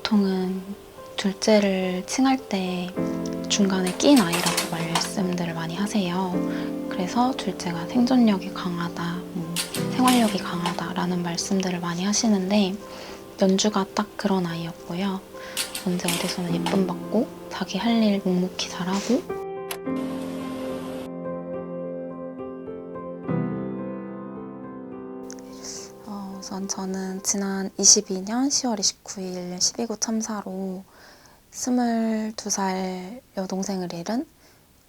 보통은 둘째를 칭할 때 중간에 낀 아이라고 말씀들을 많이 하세요. 그래서 둘째가 생존력이 강하다, 생활력이 강하다라는 말씀들을 많이 하시는데 연주가 딱 그런 아이였고요. 언제 어디서나 예쁨 받고 자기 할 일 묵묵히 잘하고 우선 저는 지난 22년 10월 29일 12구 참사로 22살 여동생을 잃은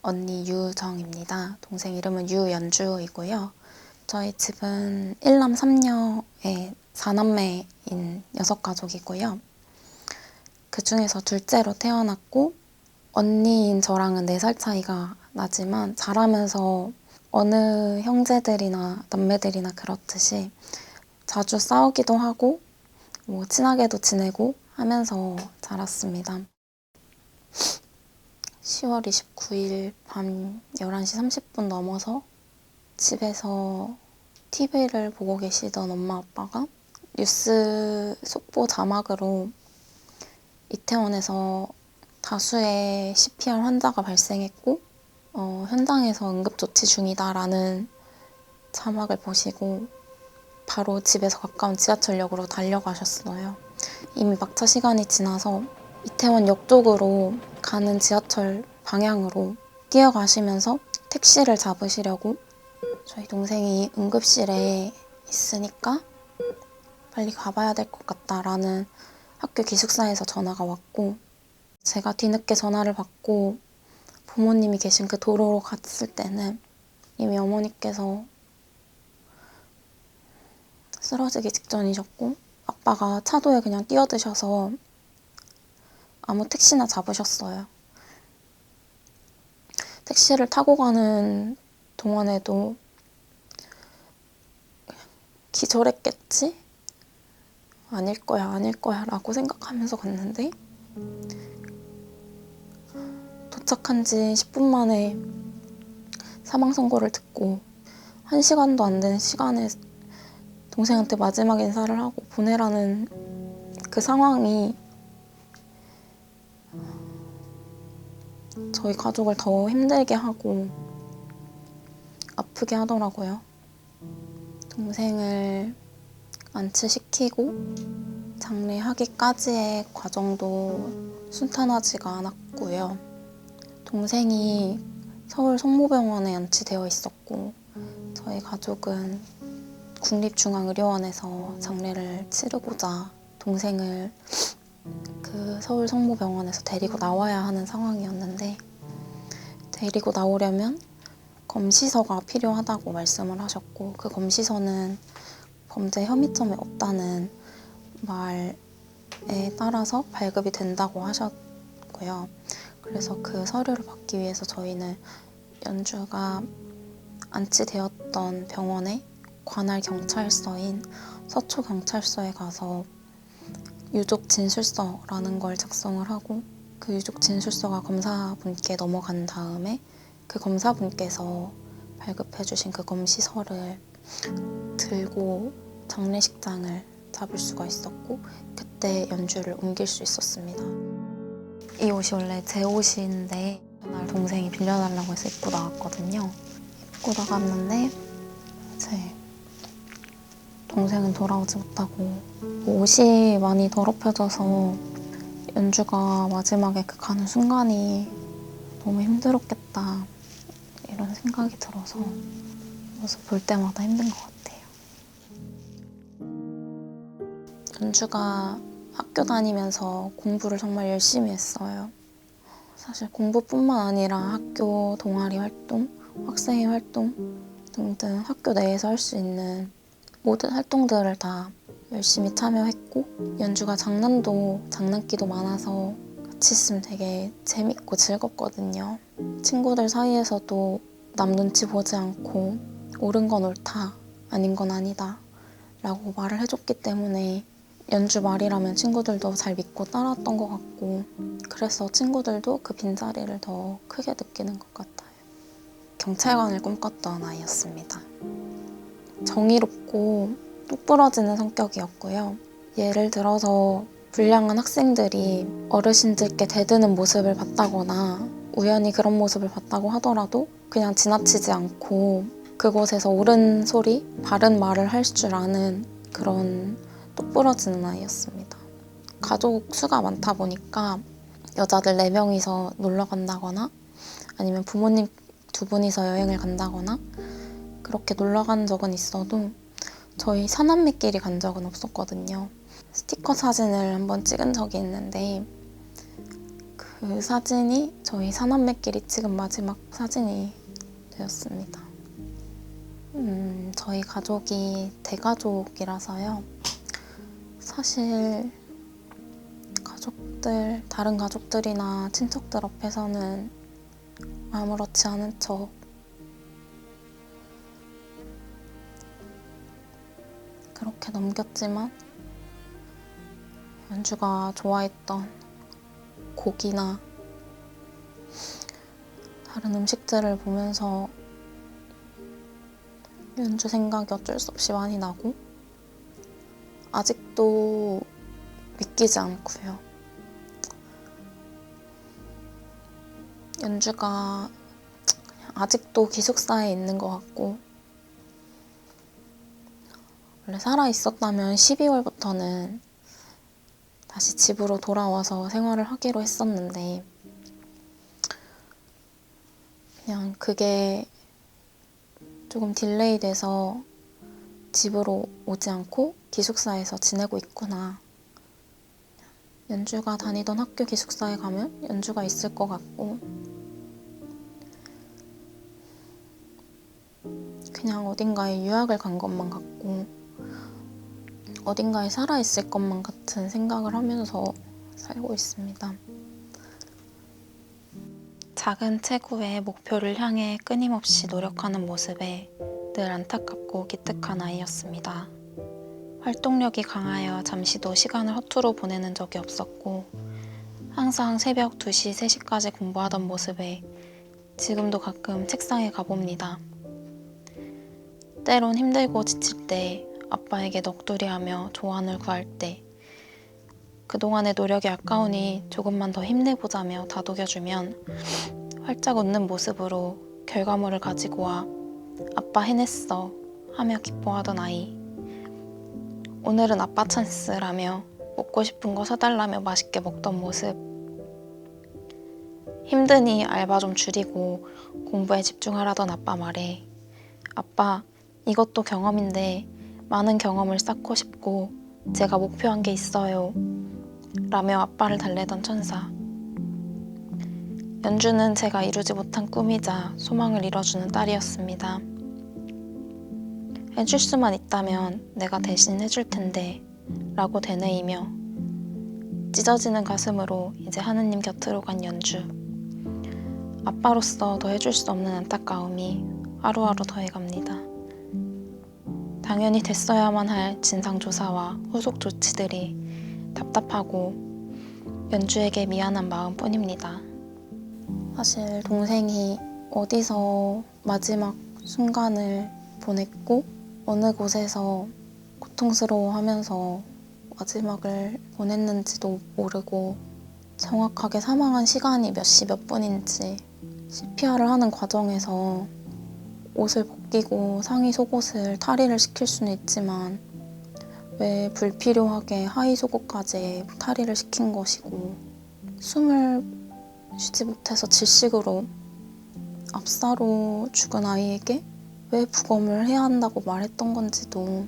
언니 유정입니다. 동생 이름은 유연주이고요. 저희 집은 1남 3녀의 4남매인 6가족이고요. 그 중에서 둘째로 태어났고 언니인 저랑은 4살 차이가 나지만 자라면서 어느 형제들이나 남매들이나 그렇듯이 자주 싸우기도 하고 친하게도 지내고 하면서 자랐습니다. 10월 29일 밤 11시 30분 넘어서 집에서 TV를 보고 계시던 엄마 아빠가 뉴스 속보 자막으로 이태원에서 다수의 CPR 환자가 발생했고 현장에서 응급조치 중이다라는 자막을 보시고 바로 집에서 가까운 지하철역으로 달려가셨어요. 이미 막차 시간이 지나서 이태원역 쪽으로 가는 지하철 방향으로 뛰어가시면서 택시를 잡으시려고 저희 동생이 응급실에 있으니까 빨리 가봐야 될 것 같다라는 학교 기숙사에서 전화가 왔고 제가 뒤늦게 전화를 받고 부모님이 계신 그 도로로 갔을 때는 이미 어머니께서 쓰러지기 직전이셨고 아빠가 차도에 그냥 뛰어드셔서 아무 택시나 잡으셨어요. 택시를 타고 가는 동안에도 기절했겠지? 아닐 거야 라고 생각하면서 갔는데 도착한 지 10분 만에 사망 선고를 듣고 1시간도 안 되는 시간에 동생한테 마지막 인사를 하고 보내라는 그 상황이 저희 가족을 더 힘들게 하고 아프게 하더라고요. 동생을 안치시키고 장례하기까지의 과정도 순탄하지가 않았고요. 동생이 서울 성모병원에 안치되어 있었고 저희 가족은 국립중앙의료원에서 장례를 치르고자 동생을 그 서울 성모병원에서 데리고 나와야 하는 상황이었는데 데리고 나오려면 검시서가 필요하다고 말씀을 하셨고 그 검시서는 범죄 혐의점이 없다는 말에 따라서 발급이 된다고 하셨고요. 그래서 그 서류를 받기 위해서 저희는 연주가 안치되었던 병원의 관할 경찰서인 서초경찰서에 가서 유족 진술서라는 걸 작성을 하고 그 유족 진술서가 검사분께 넘어간 다음에 그 검사분께서 발급해 주신 그 검시서를 들고 장례식장을 잡을 수가 있었고 그때 연주를 옮길 수 있었습니다. 이 옷이 원래 제 옷인데 그날 동생이 빌려달라고 해서 입고 나왔거든요. 입고 나갔는데 제 동생은 돌아오지 못하고 옷이 많이 더럽혀져서 연주가 마지막에 그 가는 순간이 너무 힘들었겠다 이런 생각이 들어서 모습 볼 때마다 힘든 것 같아요. 연주가 학교 다니면서 공부를 정말 열심히 했어요. 사실 공부뿐만 아니라 학교 동아리 활동, 학생회 활동 등등 학교 내에서 할 수 있는 모든 활동들을 다 열심히 참여했고 연주가 장난기도 많아서 같이 있으면 되게 재밌고 즐겁거든요. 친구들 사이에서도 남 눈치 보지 않고 옳은 건 옳다, 아닌 건 아니다 라고 말을 해줬기 때문에 연주 말이라면 친구들도 잘 믿고 따라왔던 것 같고 그래서 친구들도 그 빈자리를 더 크게 느끼는 것 같아요. 경찰관을 꿈꿨던 아이였습니다. 정의롭고 똑부러지는 성격이었고요. 예를 들어서 불량한 학생들이 어르신들께 대드는 모습을 봤다거나 우연히 그런 모습을 봤다고 하더라도 그냥 지나치지 않고 그곳에서 옳은 소리, 바른 말을 할 줄 아는 그런 똑부러지는 아이였습니다. 가족 수가 많다 보니까 여자들 4명이서 놀러 간다거나 아니면 부모님 2분이서 여행을 간다거나 그렇게 놀러 간 적은 있어도 저희 사남매끼리 간 적은 없었거든요. 스티커 사진을 한번 찍은 적이 있는데 그 사진이 저희 사남매끼리 찍은 마지막 사진이 되었습니다. 저희 가족이 대가족이라서요. 사실 다른 가족들이나 친척들 앞에서는 아무렇지 않은 척 그렇게 넘겼지만 연주가 좋아했던 고기나 다른 음식들을 보면서 연주 생각이 어쩔 수 없이 많이 나고 아직도 믿기지 않고요. 연주가 아직도 기숙사에 있는 것 같고 원래 살아있었다면 12월부터는 다시 집으로 돌아와서 생활을 하기로 했었는데 그냥 그게 조금 딜레이 돼서 집으로 오지 않고 기숙사에서 지내고 있구나. 연주가 다니던 학교 기숙사에 가면 연주가 있을 것 같고 그냥 어딘가에 유학을 간 것만 같고 어딘가에 살아있을 것만 같은 생각을 하면서 살고 있습니다. 작은 체구의 목표를 향해 끊임없이 노력하는 모습에 늘 안타깝고 기특한 아이였습니다. 활동력이 강하여 잠시도 시간을 허투루 보내는 적이 없었고 항상 새벽 2시, 3시까지 공부하던 모습에 지금도 가끔 책상에 가봅니다. 때론 힘들고 지칠 때 아빠에게 넋두리하며 조언을 구할 때 그동안의 노력이 아까우니 조금만 더 힘내보자며 다독여주면 활짝 웃는 모습으로 결과물을 가지고 와 아빠 해냈어 하며 기뻐하던 아이. 오늘은 아빠 찬스라며 먹고 싶은 거 사달라며 맛있게 먹던 모습. 힘드니 알바 좀 줄이고 공부에 집중하라던 아빠 말에 아빠 이것도 경험인데 많은 경험을 쌓고 싶고 제가 목표한 게 있어요 라며 아빠를 달래던 천사. 연주는 제가 이루지 못한 꿈이자 소망을 이뤄주는 딸이었습니다. 해줄 수만 있다면 내가 대신 해줄 텐데 라고 되뇌이며 찢어지는 가슴으로 이제 하느님 곁으로 간 연주. 아빠로서 더 해줄 수 없는 안타까움이 하루하루 더해갑니다. 당연히 됐어야만 할 진상조사와 후속 조치들이 답답하고 연주에게 미안한 마음뿐입니다. 사실 동생이 어디서 마지막 순간을 보냈고 어느 곳에서 고통스러워하면서 마지막을 보냈는지도 모르고 정확하게 사망한 시간이 몇 시 몇 분인지 CPR을 하는 과정에서 옷을 벗기고 상의 속옷을 탈의를 시킬 수는 있지만 왜 불필요하게 하의 속옷까지 탈의를 시킨 것이고 숨을 쉬지 못해서 질식으로 압사로 죽은 아이에게 왜 부검을 해야 한다고 말했던 건지도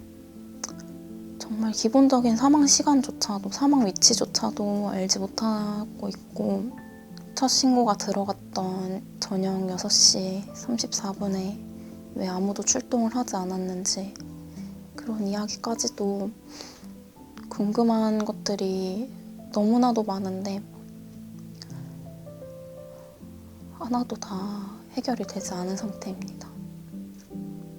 정말 기본적인 사망 시간조차도 사망 위치조차도 알지 못하고 있고 첫 신고가 들어갔던 저녁 6시 34분에 왜 아무도 출동을 하지 않았는지 그런 이야기까지도 궁금한 것들이 너무나도 많은데 하나도 다 해결이 되지 않은 상태입니다.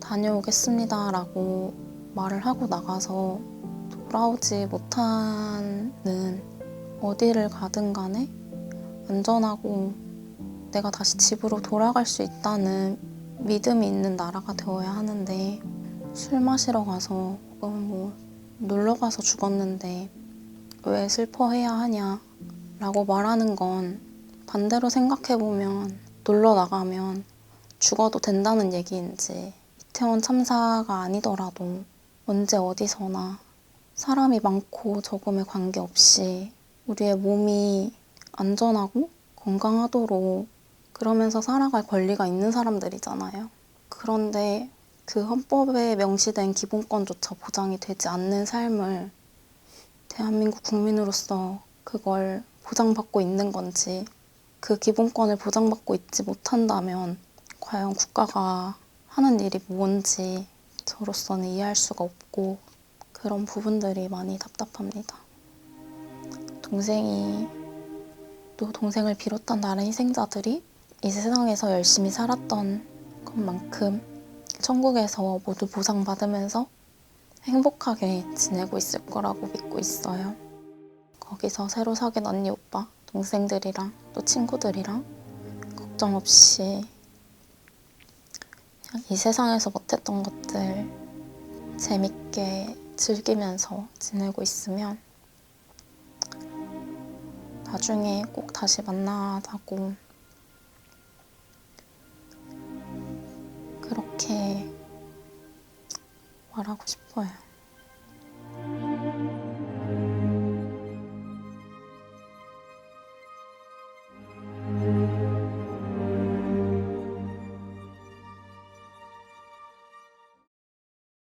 다녀오겠습니다 라고 말을 하고 나가서 돌아오지 못하는 어디를 가든 간에 안전하고 내가 다시 집으로 돌아갈 수 있다는 믿음이 있는 나라가 되어야 하는데 술 마시러 가서 혹은 놀러 가서 죽었는데 왜 슬퍼해야 하냐 라고 말하는 건 반대로 생각해보면 놀러 나가면 죽어도 된다는 얘기인지, 이태원 참사가 아니더라도 언제 어디서나 사람이 많고 적음에 관계없이 우리의 몸이 안전하고 건강하도록 그러면서 살아갈 권리가 있는 사람들이잖아요. 그런데 그 헌법에 명시된 기본권조차 보장이 되지 않는 삶을 대한민국 국민으로서 그걸 보장받고 있는 건지, 그 기본권을 보장받고 있지 못한다면 과연 국가가 하는 일이 뭔지 저로서는 이해할 수가 없고, 그런 부분들이 많이 답답합니다. 동생이, 또 동생을 비롯한 다른 희생자들이 이 세상에서 열심히 살았던 것만큼 천국에서 모두 보상받으면서 행복하게 지내고 있을 거라고 믿고 있어요. 거기서 새로 사귄 언니, 오빠, 동생들이랑 또 친구들이랑 걱정 없이 그냥 이 세상에서 못했던 것들 재밌게 즐기면서 지내고 있으면 나중에 꼭 다시 만나자고 그렇게 말하고 싶어요.